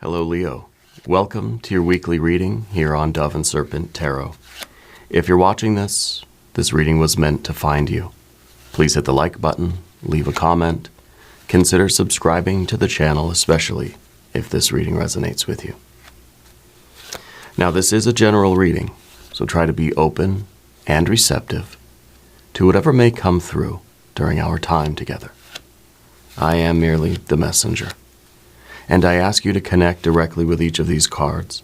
Hello, Leo. Welcome to your weekly reading here on Dove and Serpent Tarot. If you're watching this reading was meant to find you. Please hit the like button, leave a comment, consider subscribing to the channel, especially if this reading resonates with you. Now, this is a general reading, so try to be open and receptive to whatever may come through during our time together. I am merely the messenger, and I ask you to connect directly with each of these cards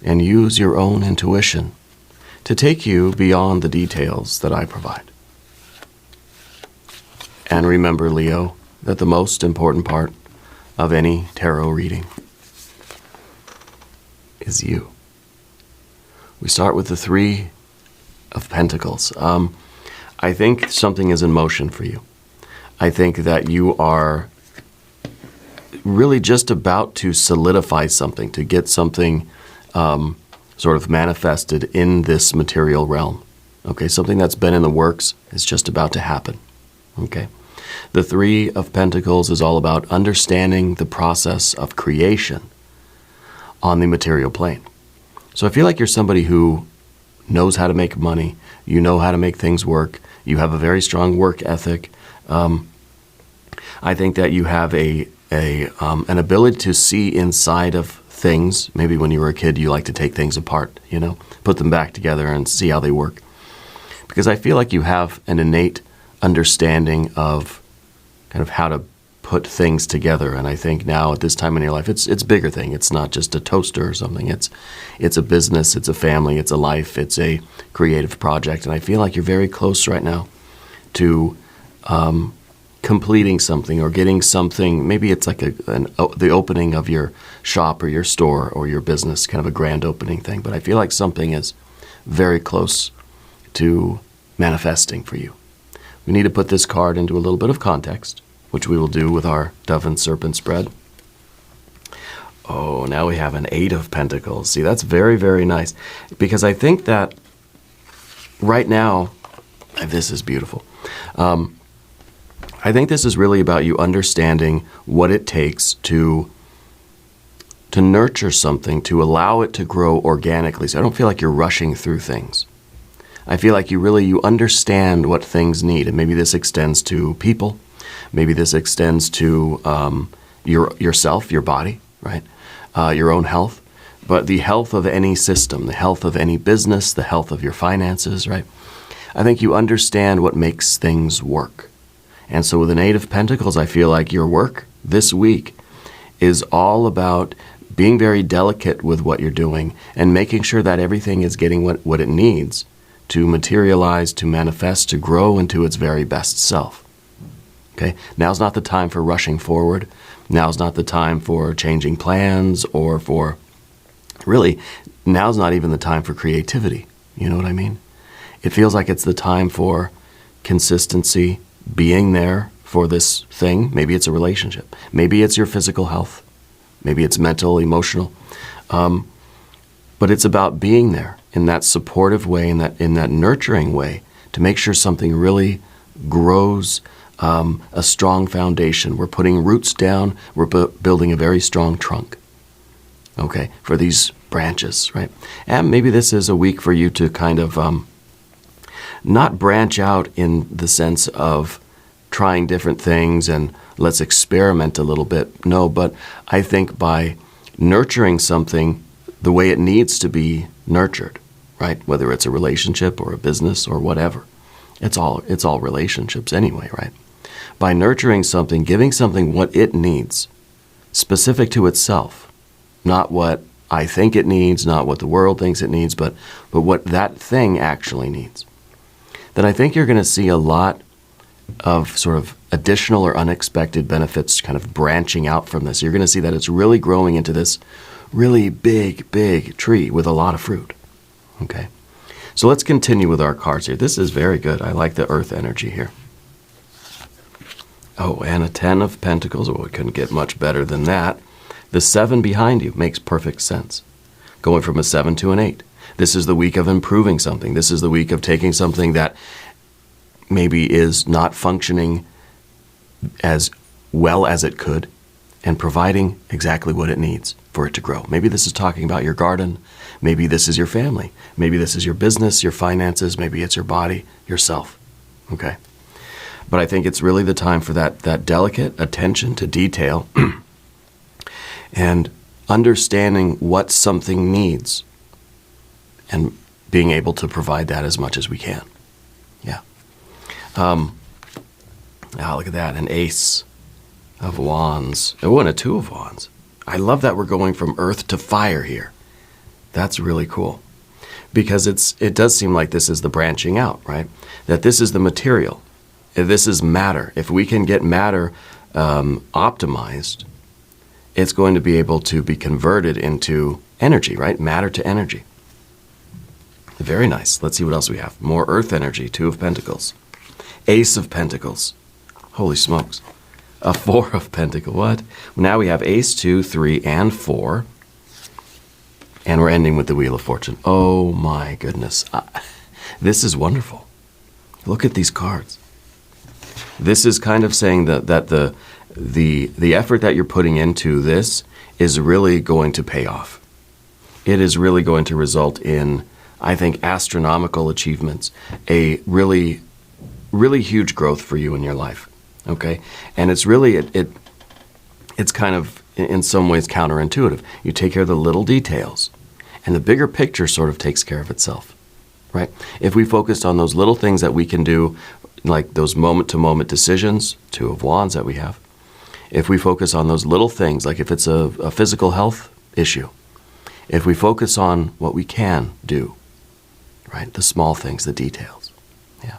and use your own intuition to take you beyond the details that I provide. And remember, Leo, that the most important part of any tarot reading is you. We start with the Three of Pentacles. I think something is in motion for you. I think that you are really just about to solidify something, to get something sort of manifested in this material realm. Okay, something that's been in the works is just about to happen. Okay, the Three of Pentacles is all about understanding the process of creation on the material plane. So I feel like you're somebody who knows how to make money, you know how to make things work, you have a very strong work ethic. I think that you have an ability to see inside of things. Maybe when you were a kid, you like to take things apart, put them back together and see how they work. Because I feel like you have an innate understanding of kind of how to put things together. And I think now at this time in your life, it's a bigger thing. It's not just a toaster or something. It's a business, it's a family, it's a life, it's a creative project. And I feel like you're very close right now to completing something or getting something. Maybe it's like the opening of your shop or your store or your business, kind of a grand opening thing. But I feel like something is very close to manifesting for you. We need to put this card into a little bit of context, which we will do with our Dove and Serpent spread. Oh, now we have an Eight of Pentacles. See, that's very, very nice. Because I think that right now, this is beautiful. I think this is really about you understanding what it takes to nurture something, to allow it to grow organically. So I don't feel like you're rushing through things. I feel like you understand what things need. And maybe this extends to people. Maybe this extends to yourself, your body, right? Your own health. But the health of any system, the health of any business, the health of your finances, right? I think you understand what makes things work. And so with an Eight of Pentacles, I feel like your work this week is all about being very delicate with what you're doing and making sure that everything is getting what it needs to materialize, to manifest, to grow into its very best self. Okay? Now's not the time for rushing forward. Now's not the time for changing plans or for, really, now's not even the time for creativity. You know what I mean? It feels like it's the time for consistency, being there for this thing. Maybe it's a relationship. Maybe it's your physical health. Maybe it's mental, emotional. But it's about being there in that supportive way, in that nurturing way, to make sure something really grows a strong foundation. We're putting roots down. We're building a very strong trunk, okay, for these branches, right? And maybe this is a week for you to kind of not branch out in the sense of trying different things and let's experiment a little bit. No, but I think by nurturing something the way it needs to be nurtured, right? Whether it's a relationship or a business or whatever. It's all relationships anyway, right? By nurturing something, giving something what it needs, specific to itself, not what I think it needs, not what the world thinks it needs, but what that thing actually needs. Then I think you're going to see a lot of sort of additional or unexpected benefits kind of branching out from this. You're going to see that it's really growing into this really big, big tree with a lot of fruit. Okay? So let's continue with our cards here. This is very good. I like the earth energy here. Oh, and a Ten of Pentacles. Oh, we couldn't get much better than that. The 7 behind you makes perfect sense. Going from a 7 to an 8. This is the week of improving something. This is the week of taking something that maybe is not functioning as well as it could and providing exactly what it needs. for it to grow. Maybe this is talking about your garden. Maybe this is your family. Maybe this is your business, your finances. Maybe it's your body, yourself. Okay? But I think it's really the time for that delicate attention to detail and understanding what something needs and being able to provide that as much as we can. Yeah. Look at that, an ace of wands. Oh, and a two of wands. I love that we're going from earth to fire here. That's really cool. Because it does seem like this is the branching out, right? That this is the material. This is matter. If we can get matter optimized, it's going to be able to be converted into energy, right? Matter to energy. Very nice. Let's see what else we have. More earth energy, two of pentacles. Ace of pentacles. Holy smokes. A four of pentacles. What? Now we have ace, 2, 3, and 4. And we're ending with the Wheel of Fortune. Oh my goodness. This is wonderful. Look at these cards. This is kind of saying that the effort that you're putting into this is really going to pay off. It is really going to result in, I think, astronomical achievements, a really, really huge growth for you in your life. Okay? And it's really, it's kind of, in some ways, counterintuitive. You take care of the little details, and the bigger picture sort of takes care of itself, right? If we focused on those little things that we can do, like those moment-to-moment decisions, two of wands that we have, if we focus on those little things, like if it's a physical health issue, if we focus on what we can do, right, the small things, the details, yeah,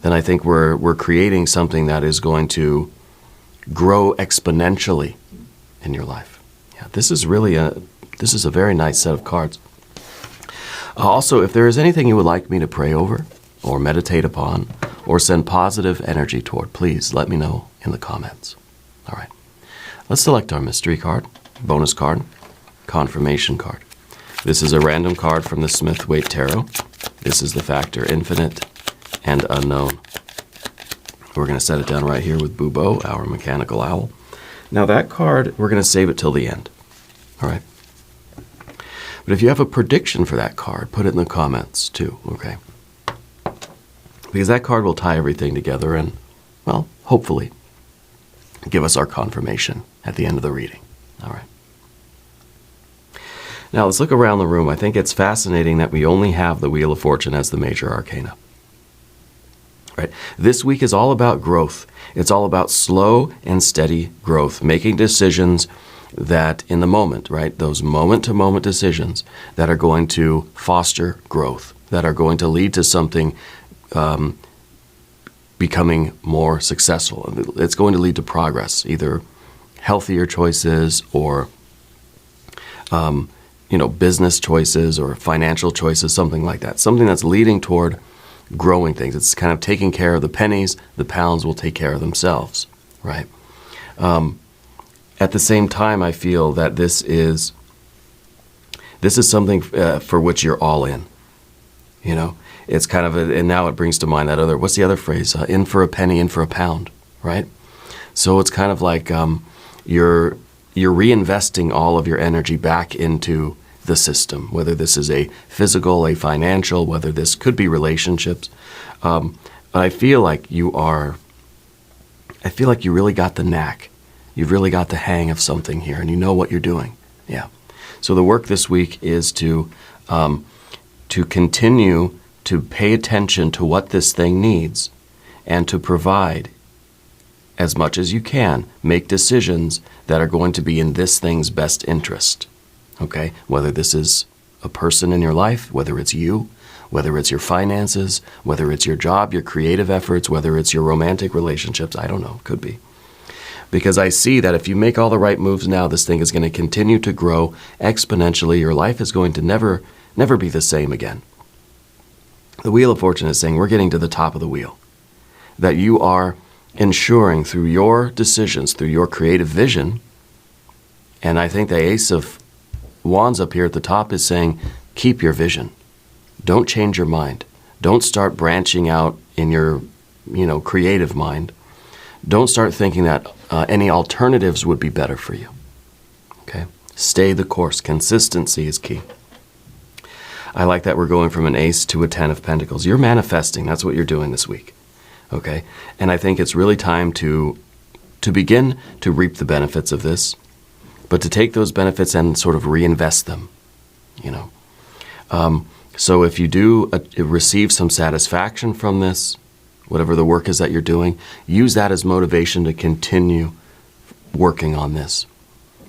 then I think we're creating something that is going to grow exponentially in your life. Yeah, this is a very nice set of cards. Also, if there is anything you would like me to pray over or meditate upon or send positive energy toward, please let me know in the comments. All right. Let's select our mystery card, bonus card, confirmation card. This is a random card from the Smith-Waite Tarot. This is the factor infinite and unknown. We're going to set it down right here with Bubo, our mechanical owl. Now that card, we're going to save it till the end. All right. But if you have a prediction for that card, put it in the comments too, okay? Because that card will tie everything together and, well, hopefully give us our confirmation at the end of the reading. All right. Now let's look around the room. I think it's fascinating that we only have the Wheel of Fortune as the major arcana. Right. This week is all about growth. It's all about slow and steady growth, making decisions that in the moment, right, those moment-to-moment decisions that are going to foster growth, that are going to lead to something becoming more successful. It's going to lead to progress, either healthier choices or business choices or financial choices, something like that. Something that's leading toward growing things. It's kind of taking care of the pennies. The pounds will take care of themselves, right? At the same time, I feel that this is something for which you're all in. You know, it's kind of, and now it brings to mind that other, what's the other phrase? In for a penny, in for a pound, right? So it's kind of like you're reinvesting all of your energy back into the system, whether this is a physical, a financial, whether this could be relationships. But I feel like you really got the knack. You've really got the hang of something here, and you know what you're doing. Yeah. So the work this week is to continue to pay attention to what this thing needs and to provide as much as you can, make decisions that are going to be in this thing's best interest. Okay? Whether this is a person in your life, whether it's you, whether it's your finances, whether it's your job, your creative efforts, whether it's your romantic relationships, I don't know, could be. Because I see that if you make all the right moves now, this thing is going to continue to grow exponentially. Your life is going to never be the same again. The Wheel of Fortune is saying we're getting to the top of the wheel. That you are ensuring through your decisions, through your creative vision, and I think the Ace of Wands up here at the top is saying, keep your vision. Don't change your mind. Don't start branching out in your, creative mind. Don't start thinking that any alternatives would be better for you. Okay? Stay the course. Consistency is key. I like that we're going from an ace to a 10 of pentacles. You're manifesting. That's what you're doing this week. Okay? And I think it's really time to begin to reap the benefits of this, but to take those benefits and sort of reinvest them, you know. So if you do receive some satisfaction from this, whatever the work is that you're doing, use that as motivation to continue working on this.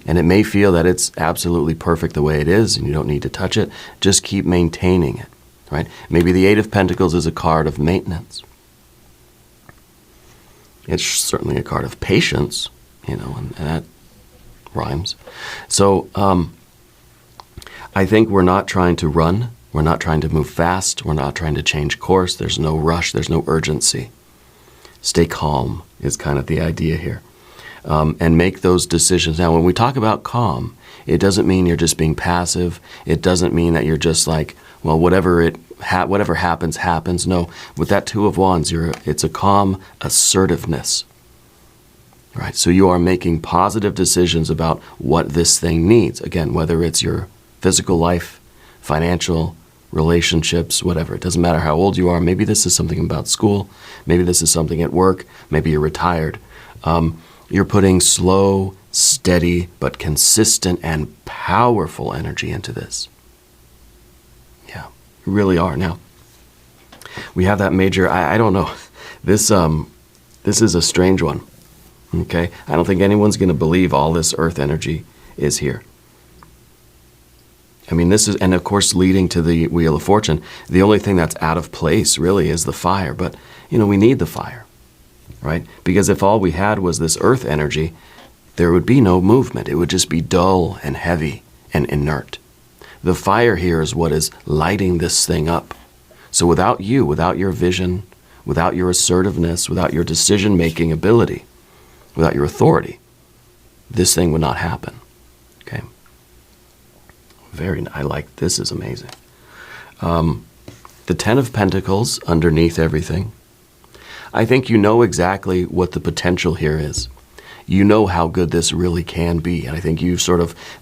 And it may feel that it's absolutely perfect the way it is and you don't need to touch it. Just keep maintaining it, right? Maybe the Eight of Pentacles is a card of maintenance. It's certainly a card of patience, you know, and that rhymes. So I think we're not trying to run. We're not trying to move fast. We're not trying to change course. There's no rush. There's no urgency. Stay calm is kind of the idea here. And make those decisions. Now, when we talk about calm, it doesn't mean you're just being passive. It doesn't mean that you're just like, well, whatever happens, happens. No, with that Two of Wands, it's a calm assertiveness, right? So you are making positive decisions about what this thing needs. Again, whether it's your physical life, financial, relationships, whatever. It doesn't matter how old you are. Maybe this is something about school. Maybe this is something at work. Maybe you're retired. You're putting slow, steady, but consistent and powerful energy into this. Yeah, you really are. Now, we have that major, I don't know, this is a strange one, okay? I don't think anyone's going to believe all this earth energy is here. I mean, this is, and of course, leading to the Wheel of Fortune, the only thing that's out of place really is the fire, but, you know, we need the fire. Right? Because if all we had was this earth energy, there would be no movement. It would just be dull and heavy and inert. The fire here is what is lighting this thing up. So without you, without your vision, without your assertiveness, without your decision-making ability, without your authority, this thing would not happen. Okay? I like, this is amazing. The Ten of Pentacles underneath everything. I think you know exactly what the potential here is. You know how good this really can be. And I think you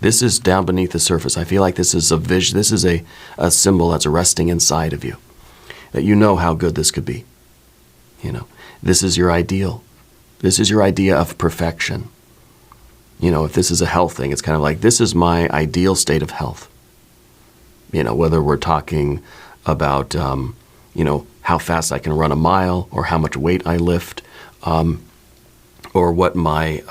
this is down beneath the surface. I feel like this is a vision, this is a symbol that's resting inside of you. That you know how good this could be. You know, this is your ideal. This is your idea of perfection. You know, if this is a health thing, it's kind of like, this is my ideal state of health. You know, whether we're talking about, you know, how fast I can run a mile, or how much weight I lift, or what my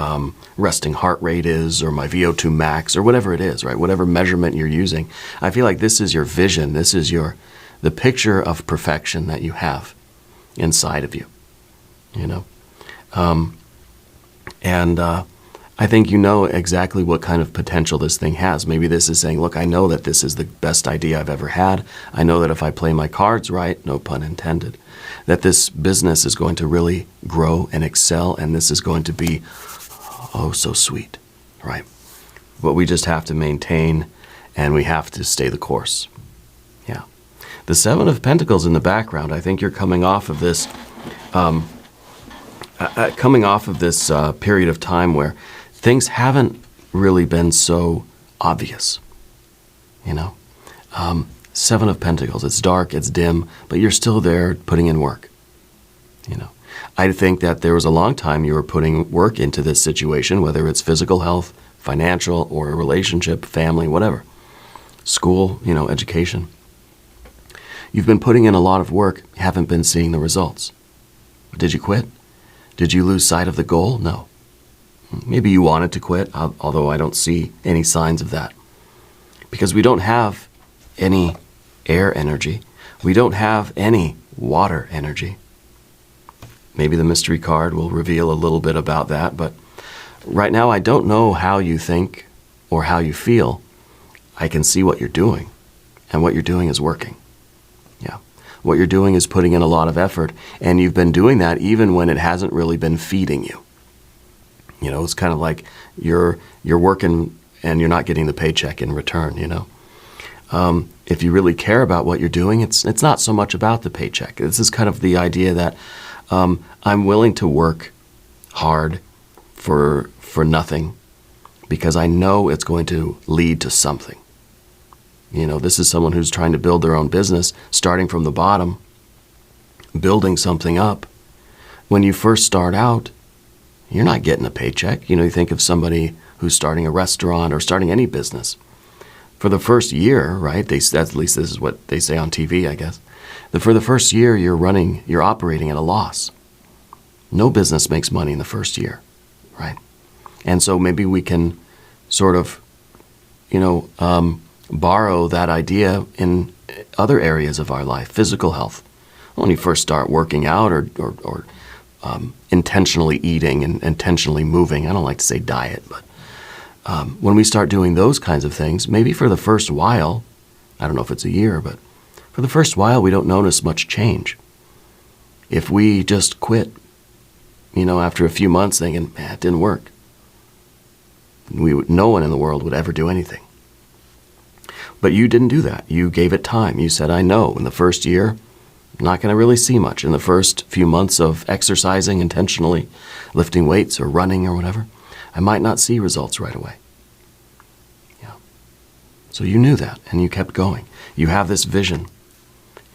resting heart rate is, or my VO2 max, or whatever it is, right? Whatever measurement you're using. I feel like this is your vision. This is the picture of perfection that you have inside of you, you know? I think you know exactly what kind of potential this thing has. Maybe this is saying, look, I know that this is the best idea I've ever had. I know that if I play my cards right, no pun intended, that this business is going to really grow and excel, and this is going to be, oh, so sweet, right? But we just have to maintain, and we have to stay the course. Yeah. The Seven of Pentacles in the background, I think you're coming off of this, period of time where things haven't really been so obvious, you know. Seven of Pentacles, it's dark, it's dim, but you're still there putting in work, you know. I think that there was a long time you were putting work into this situation, whether it's physical health, financial, or a relationship, family, whatever. School, you know, education. You've been putting in a lot of work, haven't been seeing the results. Did you quit? Did you lose sight of the goal? No. Maybe you wanted to quit, although I don't see any signs of that. Because we don't have any air energy. We don't have any water energy. Maybe the mystery card will reveal a little bit about that, but right now I don't know how you think or how you feel. I can see what you're doing, and what you're doing is working. Yeah. What you're doing is putting in a lot of effort, and you've been doing that even when it hasn't really been feeding you. You know, it's kind of like you're working and you're not getting the paycheck in return, you know. If you really care about what you're doing, it's not so much about the paycheck. This is kind of the idea that I'm willing to work hard for nothing, because I know it's going to lead to something. This is someone who's trying to build their own business, starting from the bottom, building something up. When you first start out, you're not getting a paycheck. You think of somebody who's starting a restaurant or starting any business. For the first year, right? At least this is what they say on TV, I guess. For the first year, you're operating at a loss. No business makes money in the first year, right? And so maybe we can sort of, borrow that idea in other areas of our life, physical health. When you first start working out or intentionally eating and intentionally moving, I don't like to say diet, but when we start doing those kinds of things, maybe for the first while, I don't know if it's a year, but for the first while, we don't notice much change. If we just quit, after a few months thinking, it didn't work, no one in the world would ever do anything. But you didn't do that. You gave it time. You said, I know in the first year, I'm not going to really see much. In the first few months of exercising intentionally, lifting weights or running or whatever, I might not see results right away. Yeah. So you knew that, and you kept going. You have this vision.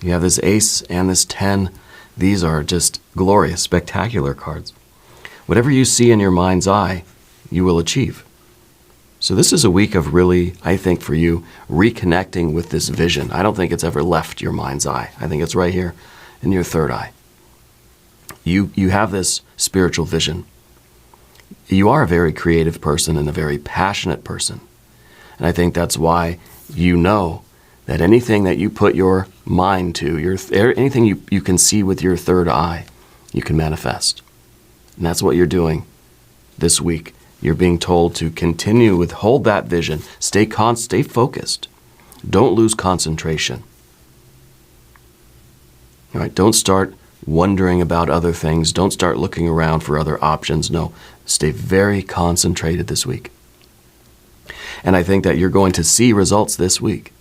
You have this ace and this 10. These are just glorious, spectacular cards. Whatever you see in your mind's eye, you will achieve. So this is a week of really, I think for you, reconnecting with this vision. I don't think it's ever left your mind's eye. I think it's right here in your third eye. You have this spiritual vision. You are a very creative person and a very passionate person. And I think that's why you know that anything that you put your mind to, anything you can see with your third eye, you can manifest. And that's what you're doing this week. You're being told to continue hold that vision. Stay focused. Don't lose concentration. All right, don't start wondering about other things. Don't start looking around for other options. No, stay very concentrated this week. And I think that you're going to see results this week.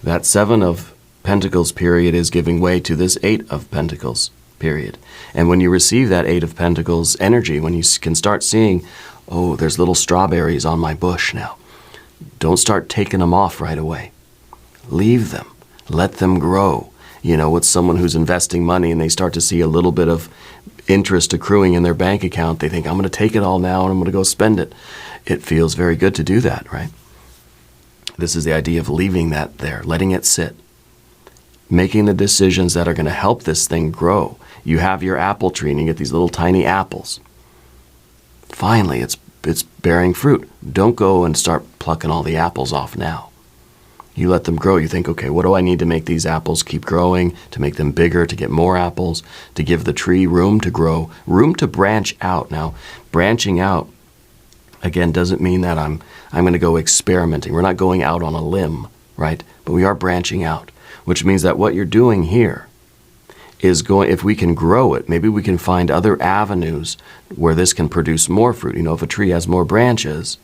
That 7 of Pentacles period is giving way to this 8 of Pentacles period. And when you receive that 8 of Pentacles energy, when you can start seeing, oh, there's little strawberries on my bush now. Don't start taking them off right away. Leave them. Let them grow. With someone who's investing money and they start to see a little bit of interest accruing in their bank account, they think, I'm going to take it all now and I'm going to go spend it. It feels very good to do that, right? This is the idea of leaving that there, letting it sit. Making the decisions that are going to help this thing grow. You have your apple tree and you get these little tiny apples. Finally, it's bearing fruit. Don't go and start plucking all the apples off now. You let them grow. You think, okay, what do I need to make these apples keep growing, to make them bigger, to get more apples, to give the tree room to grow, room to branch out. Now, branching out, again, doesn't mean that I'm going to go experimenting. We're not going out on a limb, right? But we are branching out, which means that what you're doing here is if we can grow it, maybe we can find other avenues where this can produce more fruit. If a tree has more branches,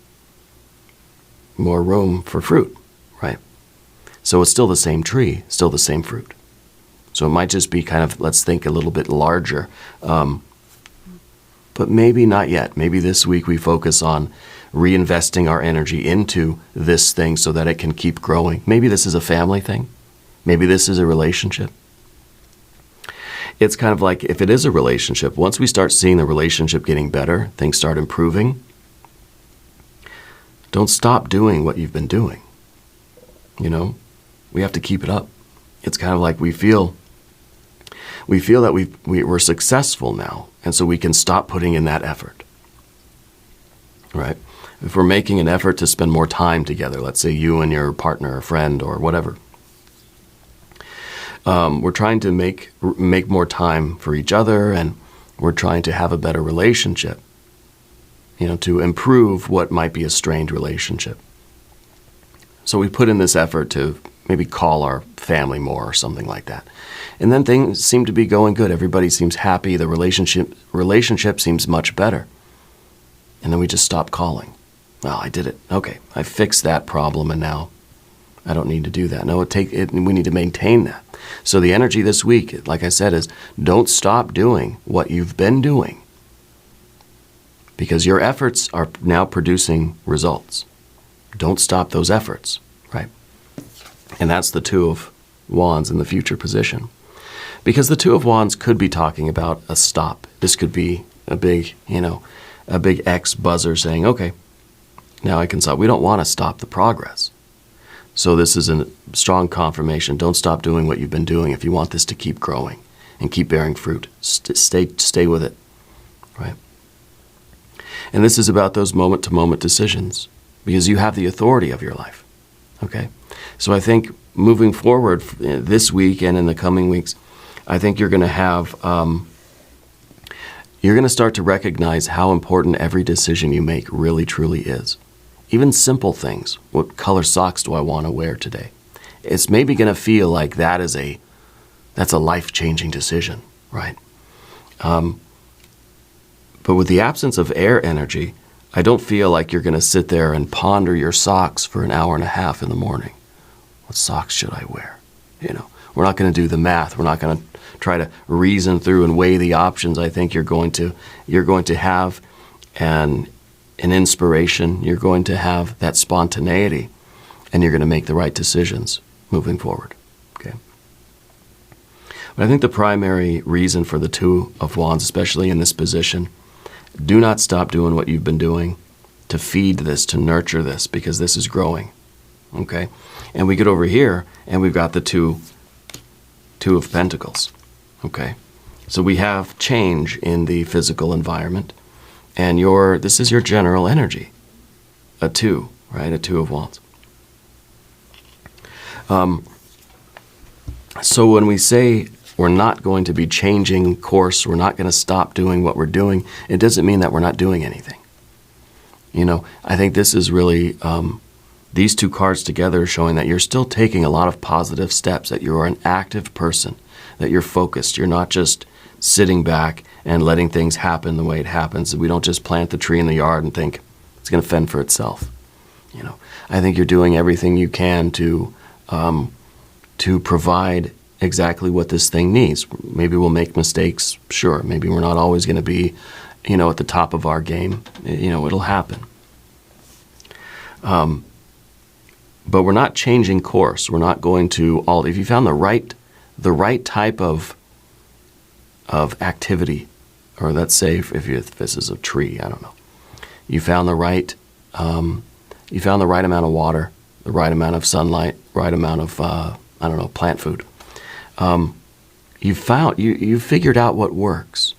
more room for fruit, right? So it's still the same tree, still the same fruit. So it might just be kind of, let's think a little bit larger. But maybe not yet. Maybe this week we focus on reinvesting our energy into this thing so that it can keep growing. Maybe this is a family thing. Maybe this is a relationship. It's kind of like if it is a relationship, once we start seeing the relationship getting better, things start improving, don't stop doing what you've been doing. We have to keep it up. It's kind of like we feel that we're successful now, and so we can stop putting in that effort, right? If we're making an effort to spend more time together, let's say you and your partner or friend or whatever, we're trying to make more time for each other, and we're trying to have a better relationship, to improve what might be a strained relationship. So we put in this effort to maybe call our family more or something like that. And then things seem to be going good. Everybody seems happy. The relationship seems much better. And then we just stop calling. Well, I did it. Okay, I fixed that problem, and now I don't need to do that. No, we need to maintain that. So the energy this week, like I said, is don't stop doing what you've been doing. because your efforts are now producing results. Don't stop those efforts, right? And that's the Two of Wands in the future position. Because the Two of Wands could be talking about a stop. This could be a big X buzzer saying, okay, now I can stop. We don't want to stop the progress. So this is a strong confirmation. Don't stop doing what you've been doing if you want this to keep growing and keep bearing fruit. Stay with it, right? And this is about those moment-to-moment decisions, because you have the authority of your life, okay? So I think moving forward this week and in the coming weeks, I think you're going to have, you're going to start to recognize how important every decision you make really, truly is. Even simple things. What color socks do I want to wear today? It's maybe going to feel like that's a life-changing decision, right? But with the absence of air energy, I don't feel like you're going to sit there and ponder your socks for an hour and a half in the morning. What socks should I wear? We're not going to do the math. We're not going to try to reason through and weigh the options. I think you're going to have an inspiration. You're going to have that spontaneity, and you're going to make the right decisions moving forward. Okay. But I think the primary reason for the Two of Wands, especially in this position, do not stop doing what you've been doing to feed this, to nurture this, because this is growing. Okay? And we get over here, and we've got the Two of Pentacles. Okay? So we have change in the physical environment, and this is your general energy. A 2, right? A 2 of Wands. So when we say we're not going to be changing course, we're not going to stop doing what we're doing, it doesn't mean that we're not doing anything. I think this is really, these two cards together are showing that you're still taking a lot of positive steps, that you're an active person, that you're focused. You're not just sitting back and letting things happen the way it happens. We don't just plant the tree in the yard and think it's going to fend for itself. I think you're doing everything you can to provide exactly what this thing needs. Maybe we'll make mistakes, sure. Maybe we're not always going to be, at the top of our game. It'll happen. But we're not changing course. We're not going to if you found the right type of activity, or let's say if this is a tree, I don't know. You found the right amount of water, the right amount of sunlight, right amount of plant food. You figured out what works.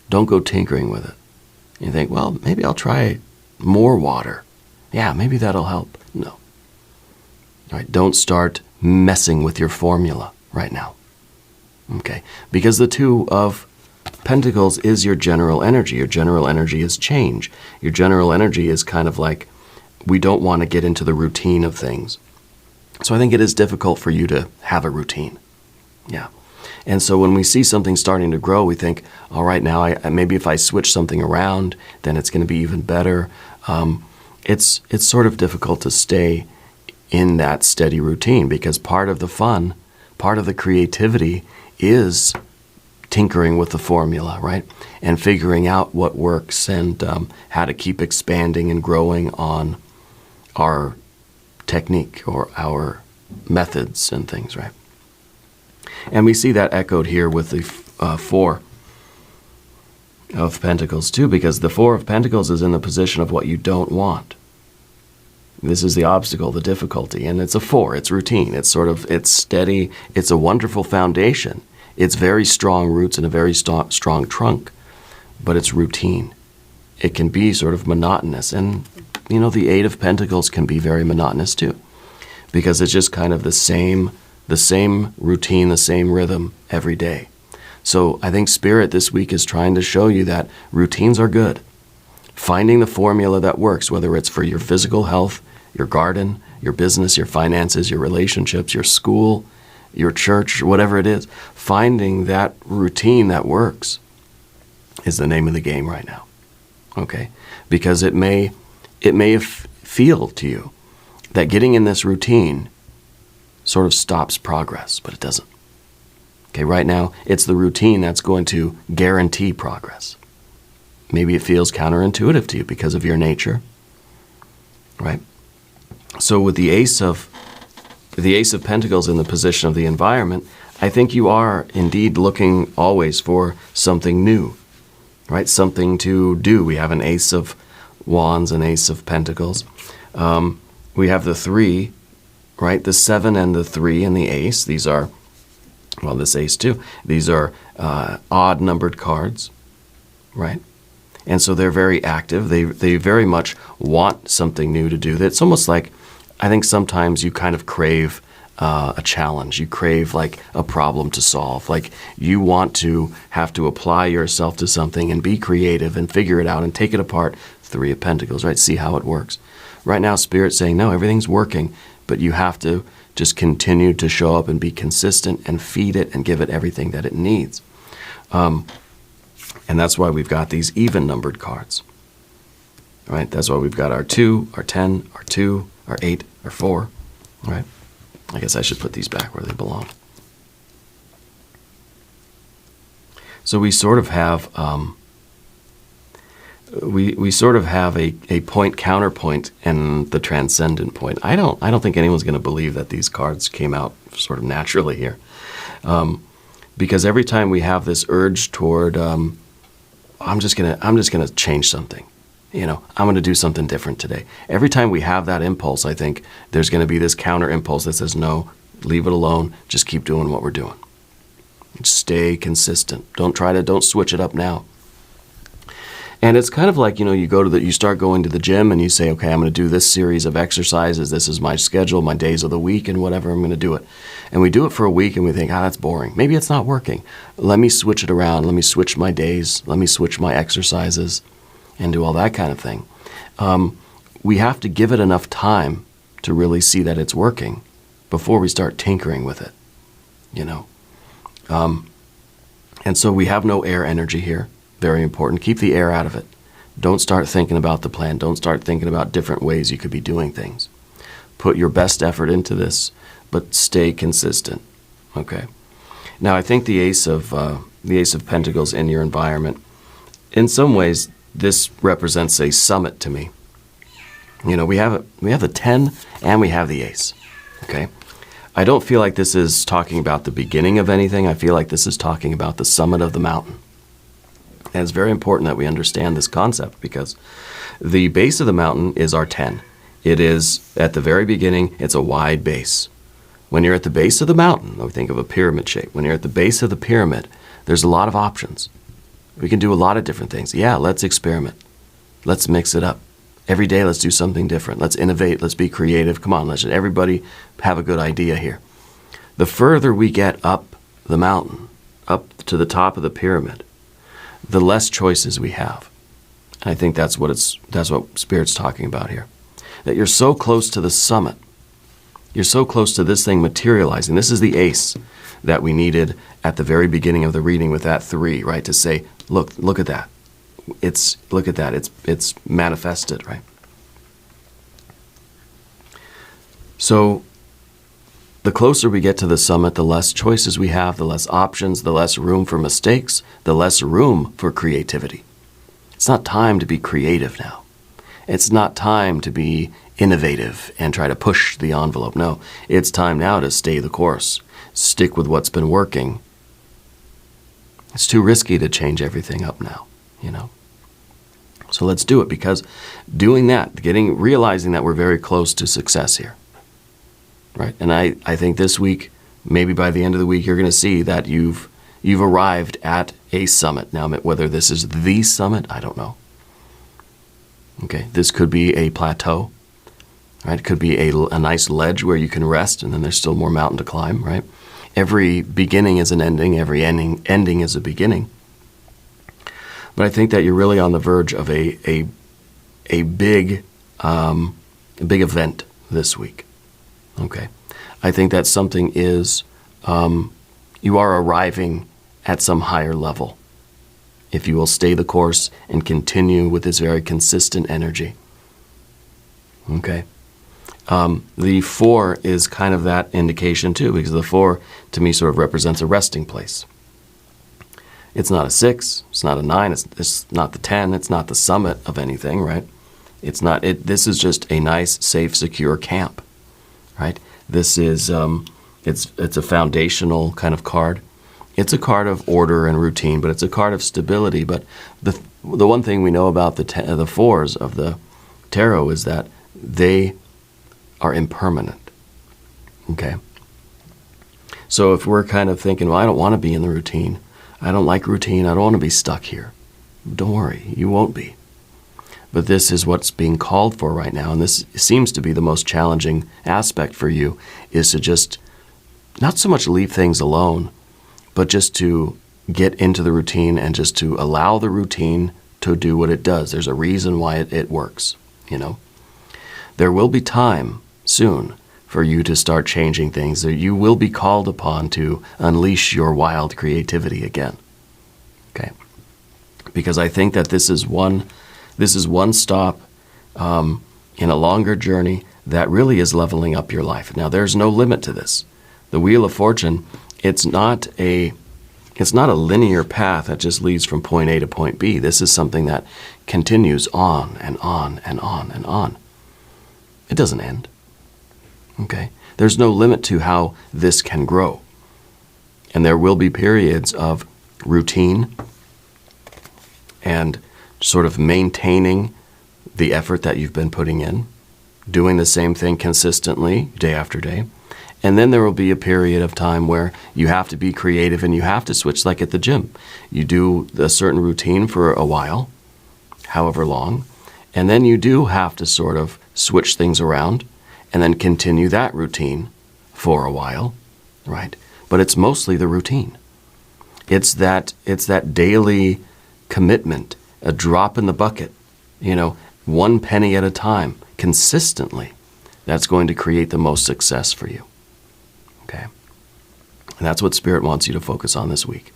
Don't go tinkering with it. You think, well, maybe I'll try more water. Yeah, maybe that'll help. No. All right, don't start messing with your formula right now. Okay? Because the Two of Pentacles is your general energy. Your general energy is change. Your general energy is kind of like, we don't want to get into the routine of things. So I think it is difficult for you to have a routine. Yeah. And so when we see something starting to grow, we think, all right, now maybe if I switch something around, then it's going to be even better. It's sort of difficult to stay in that steady routine, because part of the fun, part of the creativity is tinkering with the formula, right? And figuring out what works and how to keep expanding and growing on our technique or our methods and things, right? And we see that echoed here with the Four of Pentacles too, because the Four of Pentacles is in the position of what you don't want. This is the obstacle, the difficulty, and it's a 4. It's routine. It's steady. It's a wonderful foundation. It's very strong roots and a very strong trunk, but it's routine. It can be sort of monotonous, and the 8 of Pentacles can be very monotonous too, because it's just kind of the same routine, the same rhythm every day. So I think Spirit this week is trying to show you that routines are good. Finding the formula that works, whether it's for your physical health, your garden, your business, your finances, your relationships, your school, your church, whatever it is, finding that routine that works is the name of the game right now. Okay? Because it may feel to you that getting in this routine sort of stops progress, but it doesn't. Okay, right now, it's the routine that's going to guarantee progress. Maybe it feels counterintuitive to you because of your nature, right? So with the Ace of Pentacles in the position of the environment, I think you are indeed looking always for something new, right? Something to do. We have an Ace of Wands, an Ace of Pentacles. We have the 3, right? The 7 and the 3 and the Ace. These are, well, this Ace too. These are odd numbered cards, right? And so they're very active. They very much want something new to do. It's almost like, I think sometimes you kind of crave a challenge. You crave like a problem to solve. Like you want to have to apply yourself to something and be creative and figure it out and take it apart. 3 of Pentacles, right? See how it works. Right now, Spirit's saying, no, everything's working, but you have to just continue to show up and be consistent and feed it and give it everything that it needs. And that's why we've got these even-numbered cards, right? That's why we've got our 2, our 10, our 2, our 8, our 4, right? I guess I should put these back where they belong. So we sort of have we sort of have a point counterpoint and the transcendent point. I don't think anyone's going to believe that these cards came out sort of naturally here, because every time we have this urge toward I'm just gonna change something. You know, I'm going to do something different today. Every time we have that impulse, I think there's going to be this counter impulse that says, no, leave it alone. Just keep doing what we're doing. Just stay consistent. Don't switch it up now. And it's kind of like, you know, you start going to the gym and you say, okay, I'm going to do this series of exercises. This is my schedule, my days of the week and whatever, I'm going to do it. And we do it for a week and we think, that's boring. Maybe it's not working. Let me switch it around. Let me switch my days. Let me switch my exercises and do all that kind of thing. We have to give it enough time to really see that it's working before we start tinkering with it, you know. And so we have no air energy here. Very important. Keep the air out of it. Don't start thinking about the plan. Don't start thinking about different ways you could be doing things. Put your best effort into this, but stay consistent. Okay. Now, I think the Ace of Pentacles in your environment, in some ways, this represents a summit to me. You know, we have the 10 and we have the Ace. Okay. I don't feel like this is talking about the beginning of anything. I feel like this is talking about the summit of the mountain. And it's very important that we understand this concept because the base of the mountain is our 10. It is, at the very beginning, it's a wide base. When you're at the base of the mountain, we think of a pyramid shape. When you're at the base of the pyramid, there's a lot of options. We can do a lot of different things. Yeah, let's experiment. Let's mix it up. Every day, let's do something different. Let's innovate. Let's be creative. Come on, let's let everybody have a good idea here. The further we get up the mountain, up to the top of the pyramid, the less choices we have. And I think that's what Spirit's talking about here. That you're so close to the summit. You're so close to this thing materializing. This is the Ace that we needed at the very beginning of the reading with that 3, right? To say, look at that. Look at that. It's manifested, right? So the closer we get to the summit, the less choices we have, the less options, the less room for mistakes, the less room for creativity. It's not time to be creative now. It's not time to be innovative and try to push the envelope. No, it's time now to stay the course. Stick with what's been working. It's too risky to change everything up now, you know. So let's do it, because doing that, realizing that we're very close to success here. Right? And I think this week, maybe by the end of the week, you're going to see that you've arrived at a summit. Now, whether this is the summit, I don't know. Okay, this could be a plateau. Right? It could be a nice ledge where you can rest, and then there's still more mountain to climb. Right? Every beginning is an ending. Every ending is a beginning. But I think that you're really on the verge of a big event this week. Okay. I think that something is, you are arriving at some higher level if you will stay the course and continue with this very consistent energy. Okay. The 4 is kind of that indication too, because the 4 to me sort of represents a resting place. It's not a 6, it's not a 9, it's not the 10, it's not the summit of anything, right? It's not it. This is just a nice, safe, secure camp, right? This is it's a foundational kind of card. It's a card of order and routine, but it's a card of stability. But the one thing we know about the fours of the tarot is that they are impermanent. Okay. So if we're kind of thinking, well, I don't want to be in the routine. I don't like routine. I don't want to be stuck here. Don't worry, you won't be. But this is what's being called for right now, and this seems to be the most challenging aspect for you, is to just not so much leave things alone, but just to get into the routine and just to allow the routine to do what it does. There's a reason why it works, you know. There will be time soon for you to start changing things. You will be called upon to unleash your wild creativity again, okay? Because I think that this is one stop in a longer journey that really is leveling up your life. Now, there's no limit to this. The Wheel of Fortune, it's not a linear path that just leads from point A to point B. This is something that continues on and on and on and on. It doesn't end. Okay? There's no limit to how this can grow. And there will be periods of routine and sort of maintaining the effort that you've been putting in, doing the same thing consistently day after day. And then there will be a period of time where you have to be creative and you have to switch, like at the gym. You do a certain routine for a while, however long, and then you do have to sort of switch things around and then continue that routine for a while, right? But it's mostly the routine. It's that daily commitment, a drop in the bucket, you know, 1 penny at a time, consistently. That's going to create the most success for you. Okay? And that's what Spirit wants you to focus on this week.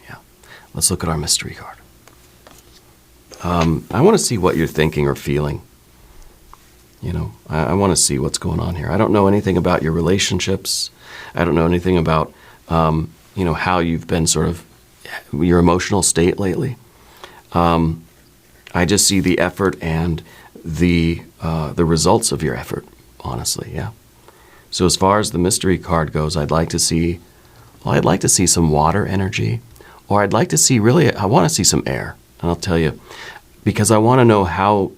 Yeah. Let's look at our mystery card. I want to see what you're thinking or feeling. You know, I want to see what's going on here. I don't know anything about your relationships. I don't know anything about, you know, how you've been sort of, your emotional state lately. I just see the effort and the results of your effort, honestly, yeah. So as far as the mystery card goes, I'd like to see some water energy, or I'd like to see, really, I want to see some air. And I'll tell you, because I want to know how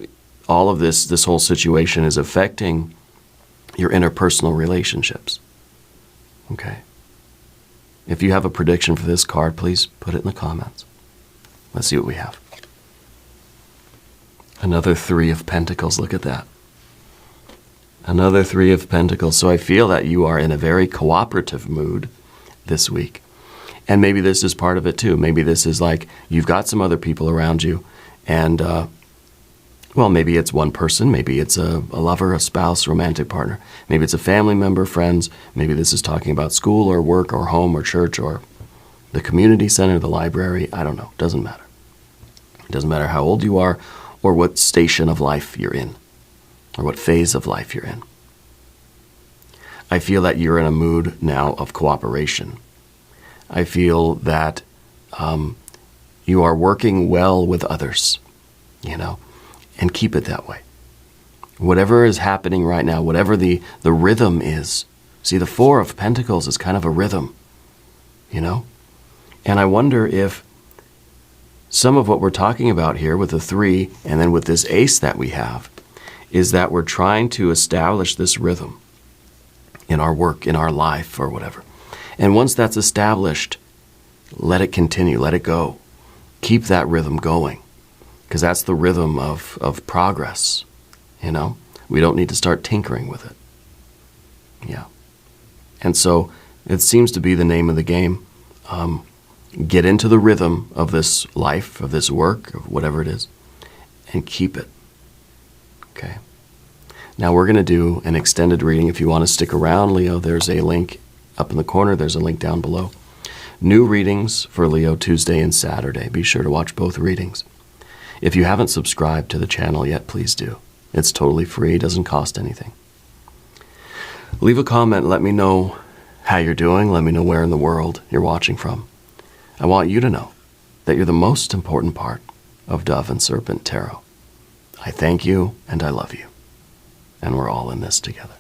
all of this whole situation is affecting your interpersonal relationships. Okay. If you have a prediction for this card, please put it in the comments. Let's see what we have. Another 3 of Pentacles. Look at that. Another 3 of Pentacles. So I feel that you are in a very cooperative mood this week. And maybe this is part of it too. Maybe this is like you've got some other people around you, and well, maybe it's one person. Maybe it's a lover, a spouse, romantic partner. Maybe it's a family member, friends. Maybe this is talking about school or work or home or church or the community center, the library. I don't know. Doesn't matter. It doesn't matter how old you are or what station of life you're in or what phase of life you're in. I feel that you're in a mood now of cooperation. I feel that you are working well with others, you know, and keep it that way. Whatever is happening right now, whatever the rhythm is. See, the 4 of Pentacles is kind of a rhythm, you know? And I wonder if some of what we're talking about here with the 3 and then with this ace that we have is that we're trying to establish this rhythm in our work, in our life, or whatever. And once that's established, let it continue, let it go. Keep that rhythm going, because that's the rhythm of progress, you know? We don't need to start tinkering with it. Yeah. And so it seems to be the name of the game. Get into the rhythm of this life, of this work, of whatever it is, and keep it. Okay. Now we're going to do an extended reading. If you want to stick around, Leo, there's a link up in the corner. There's a link down below. New readings for Leo Tuesday and Saturday. Be sure to watch both readings. If you haven't subscribed to the channel yet, please do. It's totally free. It doesn't cost anything. Leave a comment. Let me know how you're doing. Let me know where in the world you're watching from. I want you to know that you're the most important part of Dove and Serpent Tarot. I thank you and I love you. And we're all in this together.